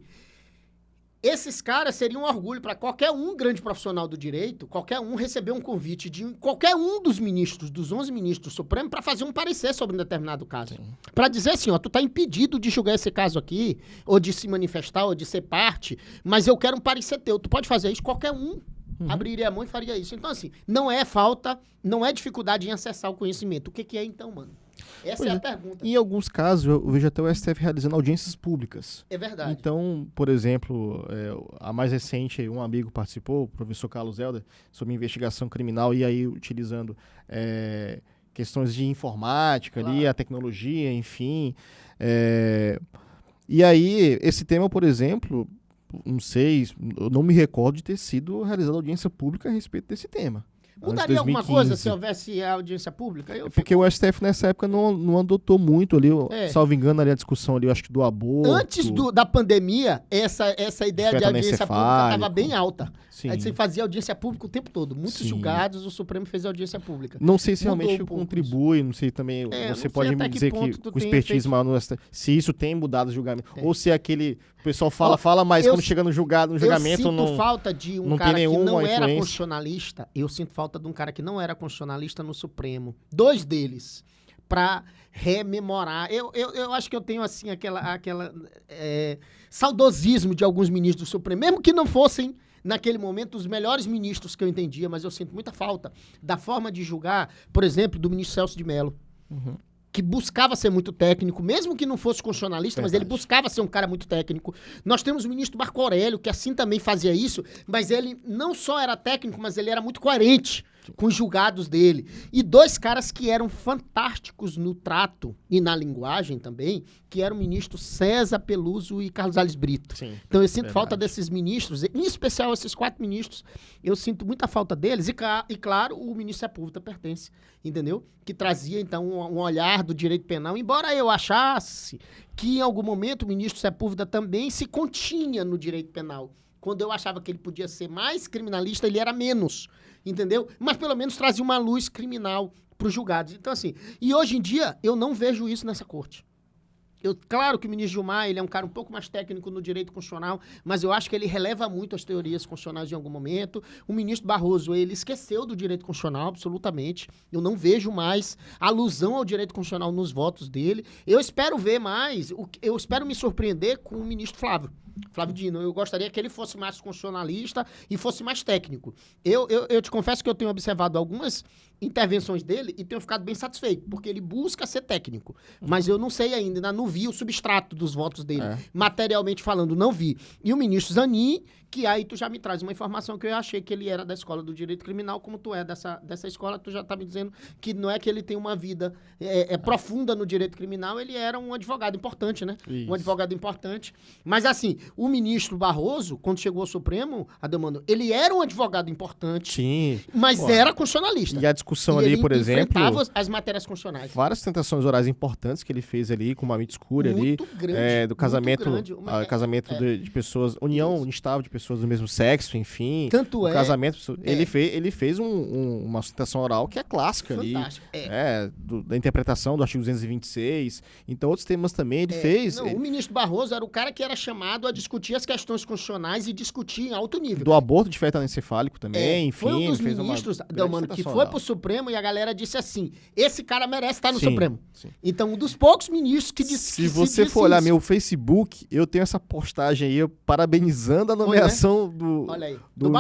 esses caras seriam um orgulho para qualquer um grande profissional do direito, qualquer um receber um convite de qualquer um dos ministros, dos 11 ministros do Supremo, para fazer um parecer sobre um determinado caso. Para dizer assim, ó, tu tá impedido de julgar esse caso aqui, ou de se manifestar, ou de ser parte, mas eu quero um parecer teu. Tu pode fazer isso, qualquer um abriria a mão e faria isso. Então, assim, não é falta, não é dificuldade em acessar o conhecimento. O que é então, mano? Essa é a pergunta. Em alguns casos, eu vejo até o STF realizando audiências públicas. É verdade. Então, por exemplo, a mais recente, um amigo participou, o professor Carlos Helder, sobre investigação criminal, e aí utilizando questões de informática ali, a tecnologia, enfim. E aí, esse tema, por exemplo, não sei, eu não me recordo de ter sido realizada audiência pública a respeito desse tema. Mudaria alguma coisa se houvesse a audiência pública? Porque o STF nessa época não adotou muito ali, salvo engano, ali a discussão ali, eu acho que do aborto. Antes da pandemia, essa ideia de audiência pública estava bem alta. Sim. Aí você fazia audiência pública o tempo todo. Muitos julgados, o Supremo fez audiência pública. Não sei se realmente contribui, não sei também, você pode me dizer que com expertise maior no STF, se isso tem mudado o julgamento. Ou se aquele, o pessoal fala, mas quando chega no julgamento eu sinto falta de um cara que não era constitucionalista, eu sinto falta de um cara que não era constitucionalista no Supremo. 2 deles. Para rememorar. Eu acho que eu tenho, assim, aquela saudosismo de alguns ministros do Supremo, mesmo que não fossem, naquele momento, os melhores ministros que eu entendia, mas eu sinto muita falta da forma de julgar, por exemplo, do ministro Celso de Mello, que buscava ser muito técnico, mesmo que não fosse constitucionalista, mas ele buscava ser um cara muito técnico. Nós temos o ministro Marco Aurélio, que assim também fazia isso, mas ele não só era técnico, mas ele era muito coerente. com os julgados dele. E 2 caras que eram fantásticos no trato e na linguagem também, que eram o ministro César Peluso e Carlos Alves Brito. Sim, então eu sinto falta desses ministros, em especial esses 4 ministros, eu sinto muita falta deles. E claro, o ministro Sepúlveda pertence, entendeu? Que trazia então um olhar do direito penal, embora eu achasse que em algum momento o ministro Sepúlveda também se continha no direito penal. Quando eu achava que ele podia ser mais criminalista, ele era menos, entendeu? Mas pelo menos trazia uma luz criminal para os julgados. Então, assim, e hoje em dia eu não vejo isso nessa corte. Claro que o ministro Gilmar, ele é um cara um pouco mais técnico no direito constitucional, mas eu acho que ele releva muito as teorias constitucionais em algum momento. O ministro Barroso, ele esqueceu do direito constitucional, absolutamente. Eu não vejo mais alusão ao direito constitucional nos votos dele. Eu espero ver mais, eu espero me surpreender com o ministro Flávio Dino. Eu gostaria que ele fosse mais constitucionalista e fosse mais técnico. Eu te confesso que eu tenho observado algumas intervenções dele e tenho ficado bem satisfeito, porque ele busca ser técnico. Mas eu não sei ainda não vi o substrato dos votos dele. Materialmente falando, não vi. E o ministro Zanin, que aí tu já me traz uma informação que eu achei que ele era da escola do direito criminal, como tu é dessa escola, tu já tá me dizendo que não é que ele tem uma vida profunda no direito criminal, ele era um advogado importante, né? Isso. Um advogado importante. Mas assim, o ministro Barroso, quando chegou ao Supremo, Ademano, ele era um advogado importante, sim, mas era constitucionalista. E a discussão ali, por exemplo, enfrentava as matérias constitucionais. Várias tentações orais importantes que ele fez ali, com uma Scuri ali, grande, do casamento, casamento de pessoas, união instável de pessoas do mesmo sexo, enfim. Tanto casamento, ele fez uma sustentação oral que é clássica fantástico, ali, da interpretação do artigo 226. Então, outros temas também ele fez. Não, o ministro Barroso era o cara que era chamado a discutir as questões constitucionais e discutir em alto nível. Do aborto de feto anencefálico também, enfim. Foi um dos ministros, Delmano, que foi pro Supremo e a galera disse assim, esse cara merece estar no Supremo. Sim. Então, um dos poucos ministros que disse Se você for olhar meu Facebook, eu tenho essa postagem aí, parabenizando a nomeação do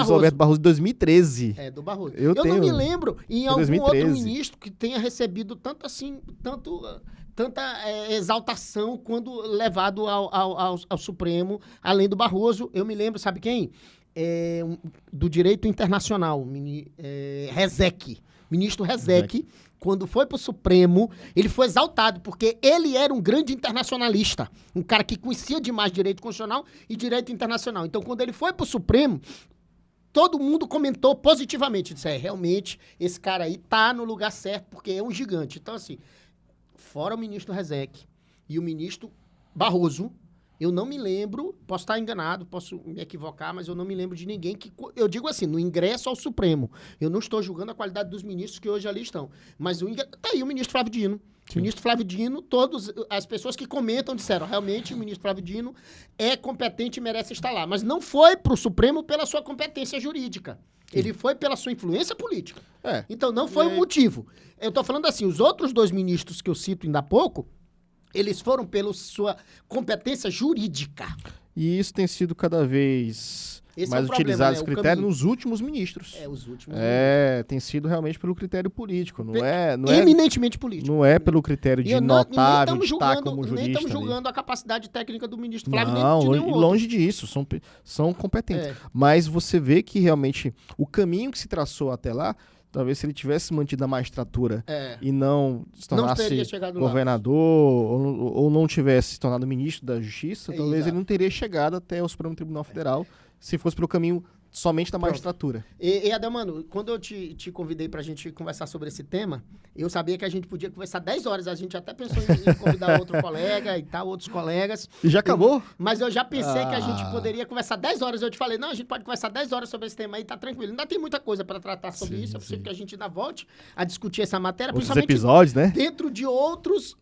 Roberto Barroso de 2013. Do Barroso. Eu não me lembro em algum 2013. Outro ministro que tenha recebido tanta exaltação quando levado ao Supremo, além do Barroso. Eu me lembro, sabe quem? Do direito internacional, ministro Rezec, quando foi pro Supremo, ele foi exaltado, porque ele era um grande internacionalista, um cara que conhecia demais direito constitucional e direito internacional. Então, quando ele foi pro Supremo, todo mundo comentou positivamente, disse, realmente, esse cara aí tá no lugar certo, porque é um gigante. Então, assim, fora o ministro Rezec e o ministro Barroso, eu não me lembro, posso estar enganado, posso me equivocar, mas eu não me lembro de ninguém que... Eu digo assim, no ingresso ao Supremo. Eu não estou julgando a qualidade dos ministros que hoje ali estão. Mas tá aí o ministro Flávio Dino. Sim. O ministro Flávio Dino, todas as pessoas que comentam disseram, realmente o ministro Flávio Dino é competente e merece estar lá. Mas não foi para o Supremo pela sua competência jurídica. Sim. Ele foi pela sua influência política. Então não foi o motivo. Eu estou falando assim, os outros 2 ministros que eu cito ainda há pouco, eles foram pela sua competência jurídica. E isso tem sido cada vez mais utilizado, esse critério, nos últimos ministros. Os últimos ministros. Tem sido realmente pelo critério político. Não é eminentemente político. Não é pelo critério de notável, de estar como jurista. Nem estamos julgando a capacidade técnica do ministro Flávio. Não, longe disso. São competentes. Mas você vê que realmente o caminho que se traçou até lá, talvez se ele tivesse mantido a magistratura e não se tornasse governador ou não tivesse se tornado ministro da Justiça, talvez ele não teria chegado até o Supremo Tribunal Federal se fosse pelo caminho somente da magistratura. E Ademano, quando eu te convidei pra gente conversar sobre esse tema, eu sabia que a gente podia conversar 10 horas. A gente até pensou em convidar outro colega e tal, outros colegas. E já acabou? Mas eu já pensei que a gente poderia conversar 10 horas. Eu te falei, não, a gente pode conversar 10 horas sobre esse tema aí, tá tranquilo. Ainda tem muita coisa para tratar sobre isso. É possível que a gente ainda volte a discutir essa matéria. Outros episódios, né? Dentro de outras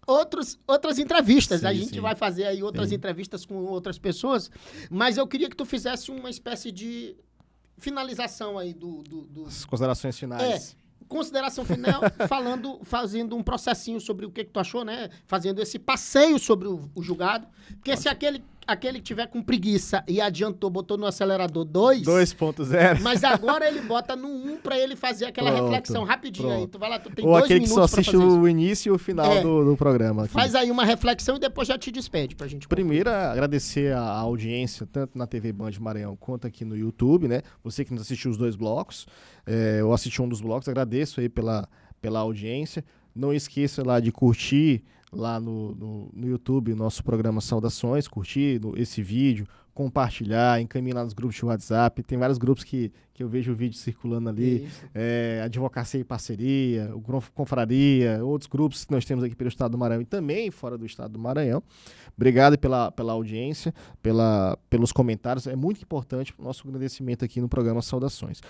entrevistas. A gente vai fazer aí outras entrevistas com outras pessoas. Mas eu queria que tu fizesse uma espécie de finalização aí As considerações finais. Consideração final, fazendo um processinho sobre o que tu achou, né? Fazendo esse passeio sobre o julgado. Porque se aquele aquele que tiver com preguiça e adiantou, botou no acelerador 2. 2.0. Mas agora ele bota no 1 pra ele fazer aquela reflexão rapidinho aí. Tu vai lá, tu tem 2 minutos. Ou aquele que só assiste o início e o final do programa. Aqui. Faz aí uma reflexão e depois já te despede pra gente. Primeiro, agradecer a audiência, tanto na TV Band Maranhão quanto aqui no YouTube, né? Você que nos assistiu os 2 blocos. Eu assisti um dos blocos, agradeço aí pela audiência. Não esqueça lá de curtir lá no YouTube o nosso programa Saudações, curtir esse vídeo, compartilhar, encaminhar nos grupos de WhatsApp. Tem vários grupos que eu vejo o vídeo circulando ali. Advocacia e Parceria, o Confraria, outros grupos que nós temos aqui pelo Estado do Maranhão e também fora do Estado do Maranhão. Obrigado pela audiência, pelos comentários. É muito importante o nosso agradecimento aqui no programa Saudações.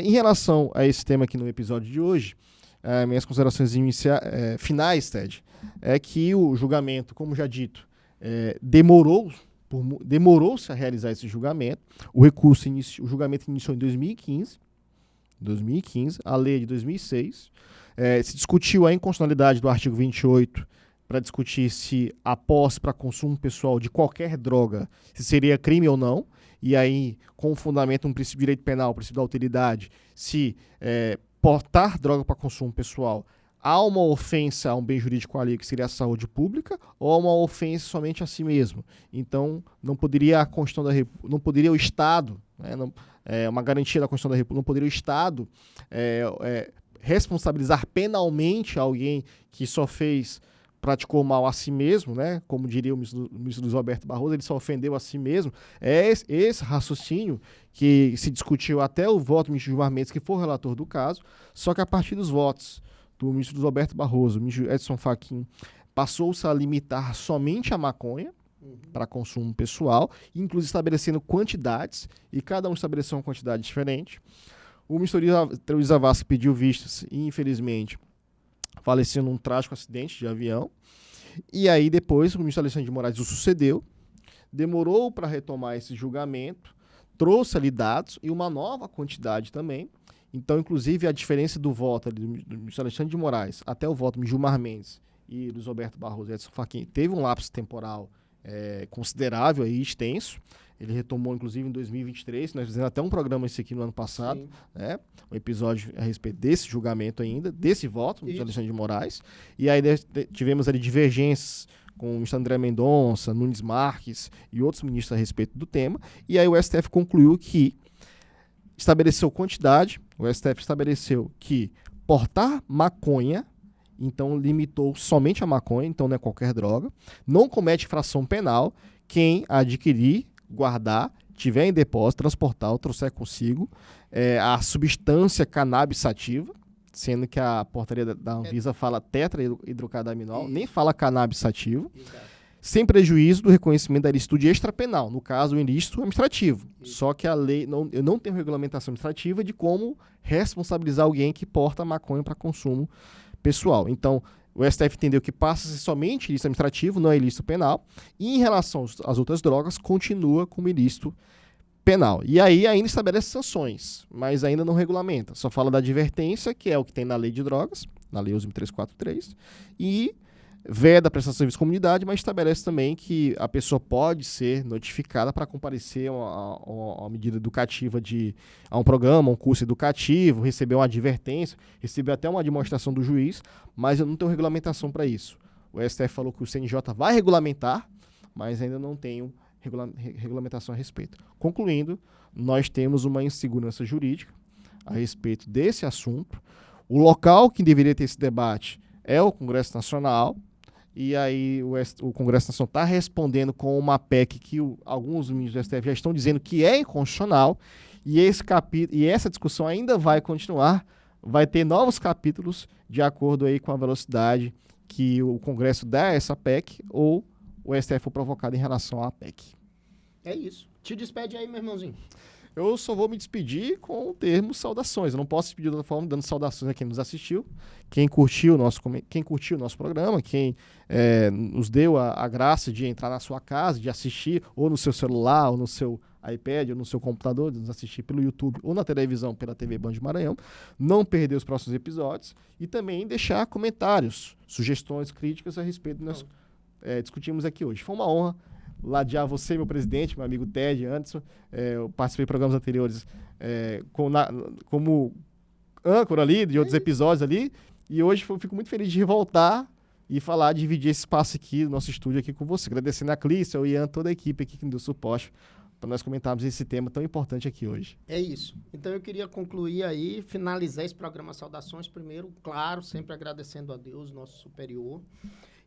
Em relação a esse tema aqui no episódio de hoje, minhas considerações finais, Ted, é que o julgamento, como já dito, demorou-se a realizar esse julgamento. O julgamento iniciou em 2015, a lei é de 2006. Se discutiu a inconstitucionalidade do artigo 28 para discutir se a posse para consumo pessoal de qualquer droga se seria crime ou não, e aí, com o fundamento no princípio de direito penal, o princípio da utilidade, se portar droga para consumo pessoal há uma ofensa a um bem jurídico ali, que seria a saúde pública, ou há uma ofensa somente a si mesmo. Então, não poderia a Constituição da República, não poderia o Estado, uma garantia da Constituição da República, não poderia o Estado responsabilizar penalmente alguém que só praticou mal a si mesmo, né? Como diria o ministro Luiz Roberto Barroso, ele só ofendeu a si mesmo. É esse raciocínio que se discutiu até o voto do ministro Gilmar Mendes, que foi o relator do caso, só que a partir dos votos do ministro Luiz Roberto Barroso, o ministro Edson Fachin, passou-se a limitar somente a maconha para consumo pessoal, inclusive estabelecendo quantidades, e cada um estabeleceu uma quantidade diferente. O ministro Luiz Zavascki pediu vistas e, infelizmente, faleceu num trágico acidente de avião. E aí depois o ministro Alexandre de Moraes o sucedeu, demorou para retomar esse julgamento, trouxe ali dados e uma nova quantidade também. Então, inclusive, a diferença do voto do ministro Alexandre de Moraes até o voto de Gilmar Mendes e Luiz Roberto Barroso e Edson Fachin teve um lapso temporal considerável e extenso. Ele retomou, inclusive, em 2023. Nós fizemos até um programa esse aqui no ano passado, né? Um episódio a respeito desse julgamento ainda, desse voto de Alexandre de Moraes. E aí tivemos ali divergências com o ministro André Mendonça, Nunes Marques e outros ministros a respeito do tema. E aí o STF concluiu que estabeleceu quantidade. O STF estabeleceu que portar maconha, então limitou somente a maconha, então não é qualquer droga. Não comete infração penal quem adquirir, guardar, tiver em depósito, transportar ou trouxer consigo a substância cannabis sativa, sendo que a portaria da Anvisa fala tetrahidrocannabinol, nem fala cannabis sativa, sem prejuízo do reconhecimento da ilicitude extrapenal, no caso o ilícito administrativo. Só que a lei, eu não tenho regulamentação administrativa de como responsabilizar alguém que porta maconha para consumo pessoal. Então, o STF entendeu que passa a ser somente ilícito administrativo, não é ilícito penal, e em relação às outras drogas, continua como ilícito penal. E aí ainda estabelece sanções, mas ainda não regulamenta. Só fala da advertência, que é o que tem na lei de drogas, na lei 11.343, e veda a prestação de serviço à comunidade, mas estabelece também que a pessoa pode ser notificada para comparecer a uma medida educativa a um programa, um curso educativo, receber uma advertência, receber até uma demonstração do juiz, mas eu não tenho regulamentação para isso. O STF falou que o CNJ vai regulamentar, mas ainda não tenho regulamentação a respeito. Concluindo, nós temos uma insegurança jurídica a respeito desse assunto. O local que deveria ter esse debate é o Congresso Nacional, e aí o Congresso Nacional está respondendo com uma PEC que alguns ministros do STF já estão dizendo que é inconstitucional, e essa discussão ainda vai continuar, vai ter novos capítulos de acordo aí com a velocidade que o Congresso dá a essa PEC ou o STF for provocado em relação à PEC. É isso. Te despede aí, meu irmãozinho. Eu só vou me despedir com o termo saudações. Eu não posso despedir de outra forma, dando saudações a quem nos assistiu, quem curtiu o nosso programa, quem nos deu a graça de entrar na sua casa, de assistir, ou no seu celular, ou no seu iPad, ou no seu computador, de nos assistir pelo YouTube ou na televisão, pela TV Band Maranhão. Não perder os próximos episódios e também deixar comentários, sugestões, críticas a respeito do que nós discutimos aqui hoje. Foi uma honra ladear você, meu presidente, meu amigo Ted Anderson. Eu participei de programas anteriores como âncora ali, de outros episódios ali. E hoje eu fico muito feliz de voltar e falar, dividir esse espaço aqui, no nosso estúdio aqui com você. Agradecendo a Clícia, o Ian, toda a equipe aqui que me deu suporte para nós comentarmos esse tema tão importante aqui hoje. É isso. Então eu queria concluir aí, finalizar esse programa Saudações primeiro, claro, sempre agradecendo a Deus, nosso superior,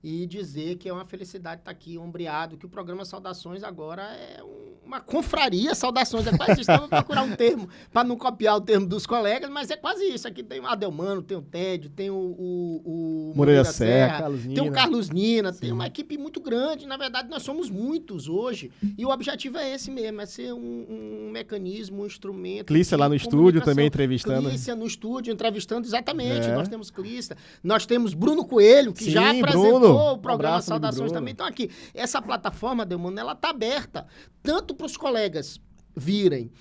e dizer que é uma felicidade estar aqui ombreado, que o programa Saudações agora é uma confraria Saudações. É quase isso. Então, eu vou procurar um termo para não copiar o termo dos colegas, mas é quase isso. Aqui tem o Adelmano, tem o Ted, tem o Moreira Serra, Carlos Nina. Tem o Carlos Nina, tem uma equipe muito grande. Na verdade, nós somos muitos hoje. E o objetivo é esse mesmo, é ser um mecanismo, um instrumento. Clícia lá no estúdio também entrevistando. Clícia no estúdio entrevistando, exatamente. Nós temos Clícia. Nós temos Bruno Coelho, que já apresentou o programa Saudações também. Então, aqui, essa plataforma, Adelmano, ela está aberta tanto para os colegas virem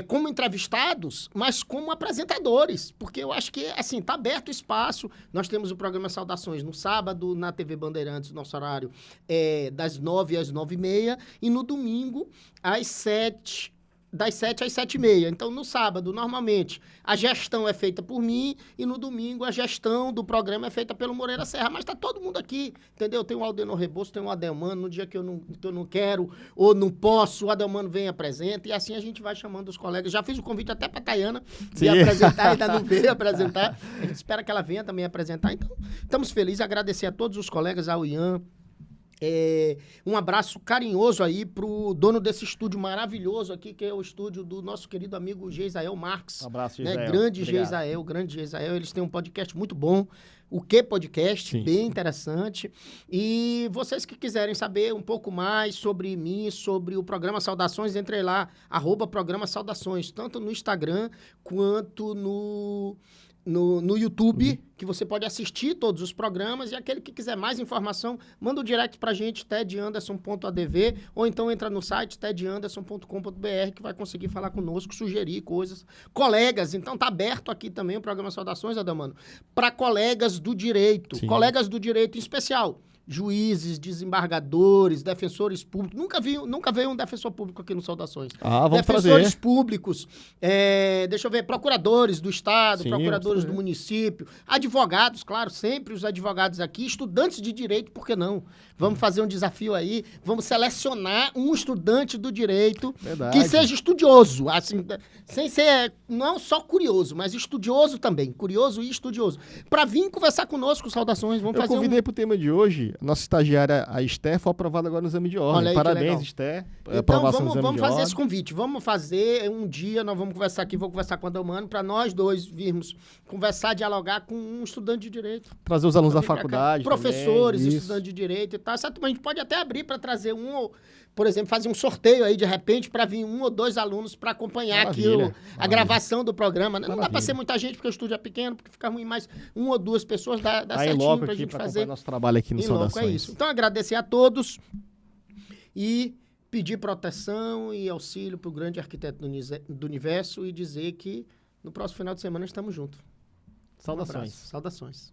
como entrevistados, mas como apresentadores, porque eu acho que, assim, está aberto o espaço. Nós temos o programa Saudações no sábado, na TV Bandeirantes, nosso horário das 9 às 9h30, e no domingo, às 7 das 7 às 7h30. Então, no sábado, normalmente, a gestão é feita por mim e no domingo a gestão do programa é feita pelo Moreira Serra. Mas tá todo mundo aqui, entendeu? Tem o Aldenor Rebouças, tem o Adelmano. No dia que eu não quero ou não posso, o Adelmano vem e apresenta. E assim a gente vai chamando os colegas. Já fiz o convite até pra Tayana de apresentar, ainda não veio apresentar. A gente espera que ela venha também apresentar. Então, estamos felizes. Agradecer a todos os colegas, ao Ian. Um abraço carinhoso aí pro dono desse estúdio maravilhoso aqui, que é o estúdio do nosso querido amigo Geisael Marques. Um abraço, Geisael. Grande Geisael. Eles têm um podcast muito bom, o Que Podcast, Sim. Bem interessante. E vocês que quiserem saber um pouco mais sobre mim, sobre o programa Saudações, entre lá, @programa Saudações, tanto no Instagram quanto no YouTube, que você pode assistir todos os programas, e aquele que quiser mais informação, manda o direct pra gente, tedanderson.adv, ou então entra no site tedanderson.com.br, que vai conseguir falar conosco, sugerir coisas. Colegas, então tá aberto aqui também o programa Saudações, Adelmano, para colegas do direito, Sim. Colegas do direito em especial. Juízes, desembargadores, defensores públicos. Nunca veio um defensor público aqui no Saudações. Vamos Defensores trazer. públicos, deixa eu ver, procuradores do Estado, Sim, procuradores do município, advogados, claro, sempre os advogados aqui, estudantes de direito, por que não? Vamos fazer um desafio aí, vamos selecionar um estudante do direito que seja estudioso, assim, sem ser, não só curioso, mas estudioso também, curioso e estudioso, para vir conversar conosco, Saudações. Vamos fazer convidei pro tema de hoje. Nossa estagiária, a Esther, foi aprovada agora no exame de ordem. Aí, parabéns, Esther. Então, vamos fazer esse convite. Vamos fazer um dia, nós vamos conversar aqui, vou conversar com o Adelmano, para nós dois virmos conversar, dialogar com um estudante de direito. Trazer os alunos da faculdade. Professores, também, estudantes de direito e tal. A gente pode até abrir para trazer por exemplo, fazer um sorteio aí, de repente, para vir 1 ou 2 alunos para acompanhar aqui a gravação do programa. Não dá para ser muita gente, porque o estúdio é pequeno, porque fica ruim, mas 1 ou 2 pessoas dá certinho para a gente fazer. Nosso trabalho aqui no Saudações. É isso. Então, agradecer a todos e pedir proteção e auxílio para o grande arquiteto do universo e dizer que no próximo final de semana estamos juntos. Saudações. Saudações.